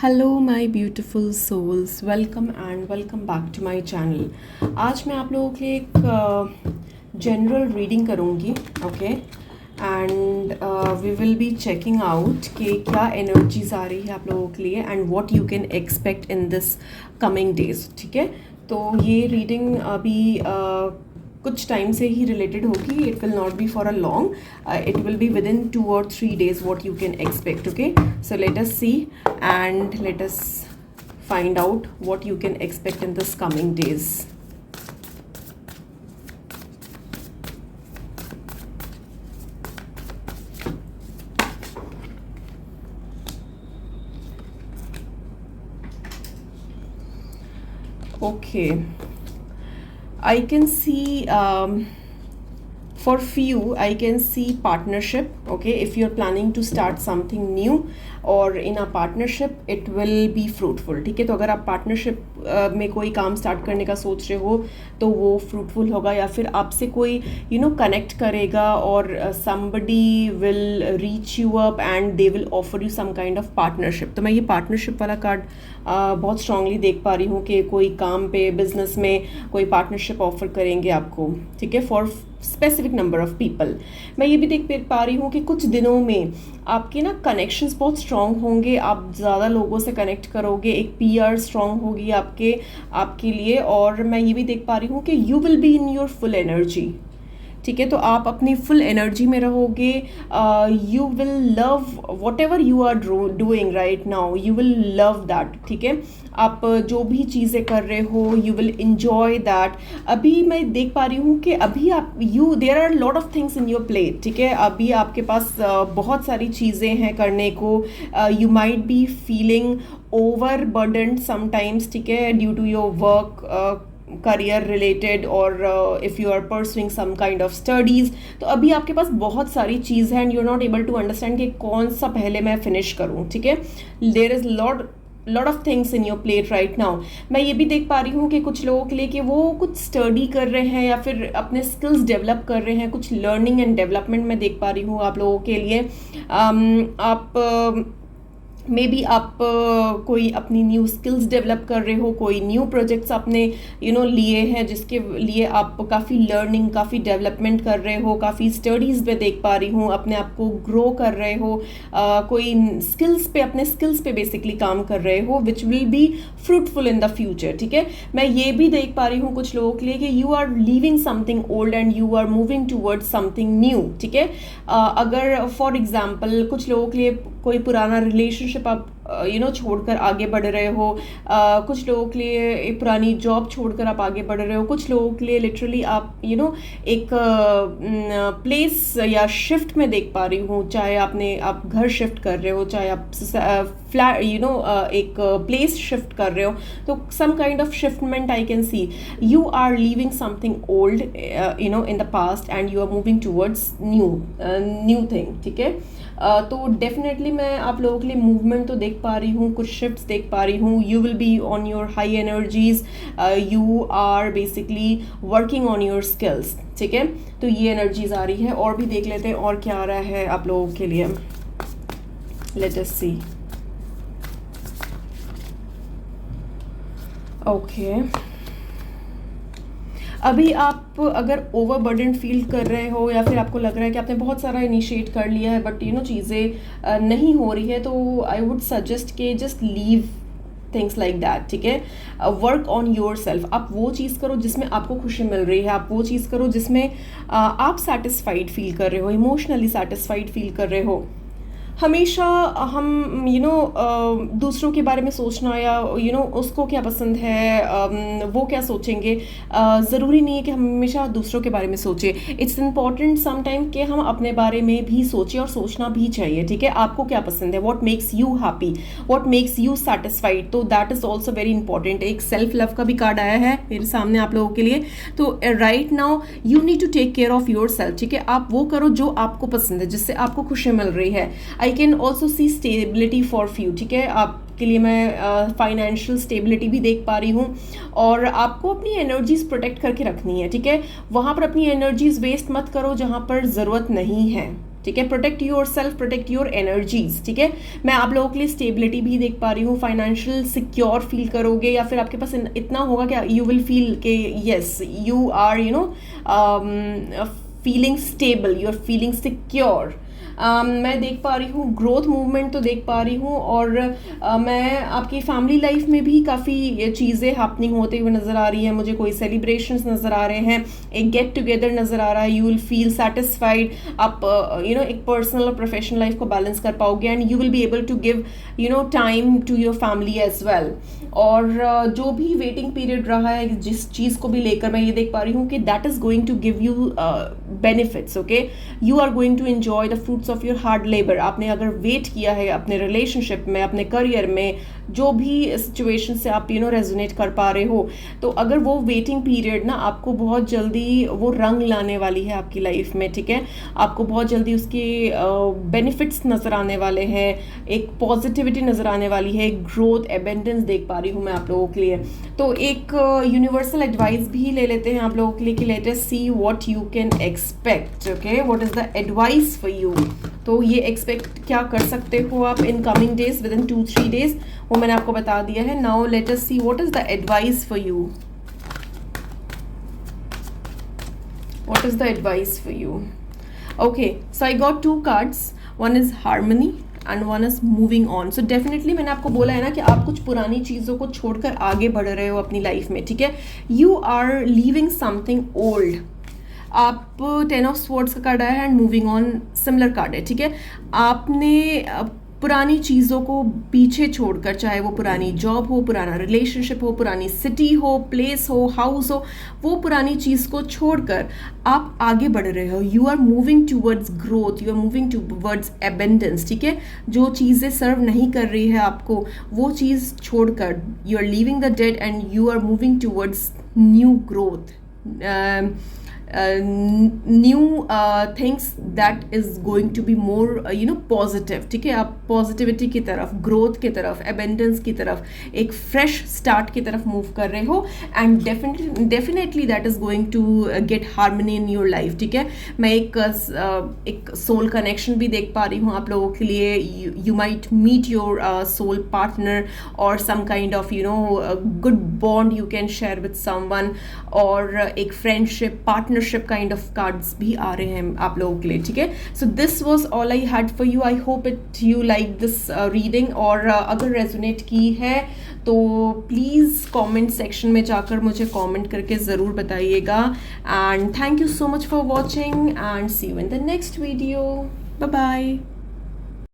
Hello my beautiful souls, welcome and welcome back to my channel. आज मैं आप लोगों के लिए एक जनरल रीडिंग करूँगी, okay. And we will be checking out कि क्या एनर्जीज आ रही है आप लोगों के लिए and what you can expect in this coming days, ठीक है। तो ये रीडिंग अभी कुछ टाइम से ही रिलेटेड होगी. It will not be for a long. It will be with in 2 or 3 days what you can expect. Okay, so let us see and let us find out what you can expect in this coming days. Okay, I can see for few I can see partnership. Okay, if you're planning to start something new or in a partnership it will be fruitful. ठीक है, तो अगर आप partnership में कोई काम start करने का सोच रहे हो तो वो फ्रूटफुल होगा, या फिर आपसे कोई कनेक्ट करेगा और somebody will reach you up and they will offer you some kind of partnership. तो मैं ये पार्टनरशिप वाला कार्ड बहुत स्ट्रांगली देख पा रही हूँ कि कोई काम पे, बिजनेस में कोई पार्टनरशिप ऑफर करेंगे आपको, ठीक है, for specific number of people. मैं ये भी देख पा रही हूँ कि कुछ दिनों में आपके ना कनेक्शंस बहुत स्ट्रांग होंगे, आप ज़्यादा लोगों से कनेक्ट करोगे, एक पीआर स्ट्रांग होगी आपके लिए. और मैं ये भी देख पा रही हूँ कि you will be in your full energy, ठीक है. तो आप अपनी फुल एनर्जी में रहोगे. You will love whatever you are doing right now, you will love that, ठीक है. आप जो भी चीज़ें कर रहे हो यू विल इंजॉय दैट. अभी मैं देख पा रही हूँ कि अभी आप there are lot of things in your plate, ठीक है. अभी आपके पास बहुत सारी चीज़ें हैं करने को. You might be feeling over burdened sometimes, ठीक है, due to your work, career related, और if you are pursuing some kind of studies. तो अभी आपके पास बहुत सारी चीज़ है and you are not able to understand कि कौन सा पहले मैं फिनिश करूँ, ठीक है. There is lot of things in your plate right now. मैं ये भी देख पा रही हूँ कि कुछ लोगों के लिए कि वो कुछ स्टडी कर रहे हैं या फिर अपने स्किल्स डेवलप कर रहे हैं, कुछ लर्निंग एंड डेवलपमेंट मैं देख पा रही हूँ आप लोगों के लिए. आप मे बी आप कोई अपनी न्यू स्किल्स डेवलप कर रहे हो, कोई न्यू प्रोजेक्ट्स आपने लिए हैं जिसके लिए आप काफ़ी लर्निंग, काफ़ी डेवलपमेंट कर रहे हो, काफ़ी स्टडीज़ पे देख पा रही हूँ, अपने आप को ग्रो कर रहे हो, कोई स्किल्स पे, अपने स्किल्स पे बेसिकली काम कर रहे हो which will be fruitful in the future, ठीक है. मैं ये भी देख पा रही हूँ कुछ लोगों के लिए कि you are leaving something old and you are moving towards something new, ठीक है. अगर फॉर एग्जाम्पल कुछ लोगों के लिए कोई पुराना रिलेशनशिप आप छोड़कर आगे बढ़ रहे हो, कुछ लोगों के लिए एक पुरानी जॉब छोड़कर आप आगे बढ़ रहे हो, कुछ लोगों के लिए लिटरली आप एक प्लेस या शिफ्ट में देख पा रही हूँ. चाहे आप घर शिफ्ट कर रहे हो, चाहे आप फ्लैट एक प्लेस शिफ्ट कर रहे हो, तो some kind of shiftment I can see. You are leaving something old in the past and you are moving towards new thing, ठीक है. तो डेफिनेटली मैं आप लोगों के लिए मूवमेंट तो देख पा रही हूँ, कुछ शिफ्ट्स देख पा रही हूँ. You will be on your high energies, you are basically working on your skills, ठीक है. तो ये एनर्जीज आ रही है. और भी देख लेते हैं और क्या आ रहा है आप लोगों के लिए. लेट अस सी. ओके, अभी आप अगर ओवरबर्डन फील कर रहे हो या फिर आपको लग रहा है कि आपने बहुत सारा इनिशिएट कर लिया है बट चीज़ें नहीं हो रही है, तो आई वुड सजेस्ट कि just leave things like that, ठीक है. Work on your self. आप वो चीज़ करो जिसमें आपको खुशी मिल रही है, आप वो चीज़ करो जिसमें आप सेटिस्फाइड फील कर रहे हो, इमोशनली सेटिस्फाइड फील कर रहे हो. हमेशा हम दूसरों के बारे में सोचना या उसको क्या पसंद है, वो क्या सोचेंगे, ज़रूरी नहीं है कि हम हमेशा दूसरों के बारे में सोचें. इट्स इम्पॉर्टेंट समटाइम कि हम अपने बारे में भी सोचें और सोचना भी चाहिए, ठीक है. आपको क्या पसंद है, what makes you happy, what makes you satisfied, तो that is also very important. एक सेल्फ लव का भी कार्ड आया है मेरे सामने आप लोगों के लिए. तो right now you need to take care of yourself, ठीक है. आप वो करो जो आपको पसंद है, जिससे आपको खुशी मिल रही है. I can also see stability for few, ठीक है. आपके लिए मैं फाइनेंशियल स्टेबिलिटी भी देख पा रही हूँ. और आपको अपनी एनर्जीज प्रोटेक्ट करके रखनी है, ठीक है. वहाँ पर अपनी एनर्जीज वेस्ट मत करो जहाँ पर ज़रूरत नहीं है, ठीक है, protect your self, protect your energies, ठीक है। मैं आप लोगों के लिए स्टेबिलिटी भी देख पा रही हूँ, फाइनेंशियल सिक्योर फील करोगे, या फिर आपके पास इतना होगा कि यू विल फील के yes you are feeling stable, you are feeling secure. मैं देख पा रही हूँ ग्रोथ मूवमेंट तो देख पा रही हूँ, और मैं आपकी फैमिली लाइफ में भी काफ़ी चीज़ें हैपनिंग होते हुए नज़र आ रही हैं मुझे। कोई सेलिब्रेशंस नज़र आ रहे हैं, एक गेट टुगेदर नज़र आ रहा है, यू विल फील सेटिस्फाइड। आप एक पर्सनल और प्रोफेशनल लाइफ को बैलेंस कर पाओगे, and you will be able to give time to your family as well. और जो भी वेटिंग पीरियड रहा है जिस चीज़ को भी लेकर, मैं ये देख पा रही हूँ कि that is going to give you benefits, okay. You are going to enjoy the fruits of your hard labour. आपने अगर वेट किया है अपने रिलेशनशिप में, अपने करियर में, जो भी सिचुएशन से आप रेजोनेट कर पा रहे हो, तो अगर वो वेटिंग पीरियड ना आपको बहुत जल्दी वो रंग लाने वाली है आपकी लाइफ में, ठीक है। आपको बहुत जल्दी उसके बेनिफिट्स नज़र आने वाले हैं, एक पॉजिटिविटी नज़र आने वाली है, ग्रोथ, एबेंडेंस देख पा रही हूँ मैं आप लोगों के लिए। तो एक यूनिवर्सल एडवाइस भी ले लेते हैं आप लोगों के लिए कि let us see what you can expect, okay, what is the advice for you. तो ये एक्सपेक्ट क्या कर सकते हो आप in coming days, with in 2-3 days, वो मैंने आपको बता दिया है। Now let us see what is the advice for you, what is the advice for you. Okay, so I got 2 cards, one is harmony and one is moving on. So definitely मैंने आपको बोला है ना कि आप कुछ पुरानी चीज़ों को छोड़कर आगे बढ़ रहे हो अपनी लाइफ में, ठीक है। You are leaving something old. आप 10 ऑफ स्वॉर्ड्स का कार्ड आया है and moving on similar card है, ठीक है। आपने पुरानी चीज़ों को पीछे छोड़कर, चाहे वो पुरानी जॉब हो, पुराना रिलेशनशिप हो, पुरानी सिटी हो, प्लेस हो, हाउस हो, वो पुरानी चीज़ को छोड़कर आप आगे बढ़ रहे हो। You are moving towards growth, you are moving towards abundance, ठीक है। जो चीज़ें सर्व नहीं कर रही है आपको, वो चीज़ छोड़कर you are leaving the dead end you are moving towards new growth, new things that is going to be more positive, ठीक है। आप पॉजिटिविटी की तरफ, ग्रोथ की तरफ, एबेंडेंस की तरफ, एक फ्रेश स्टार्ट की तरफ मूव कर रहे हो, and definitely that is going to get harmony in your life, ठीक है। मैं एक सोल कनेक्शन भी देख पा रही हूँ आप लोगों के लिए। You might meet your soul partner और some kind of good bond you can share with someone, और एक friendship, partnership kind of cards भी आ रहे हैं आप लोगों के लिए, ठीक है। So this was all I had for you. I hope it you like this reading, और अगर रेजोनेट की है तो प्लीज़ कमेंट सेक्शन में जाकर मुझे कमेंट करके ज़रूर बताइएगा। And thank you so much for watching, and see you in the next video. Bye bye.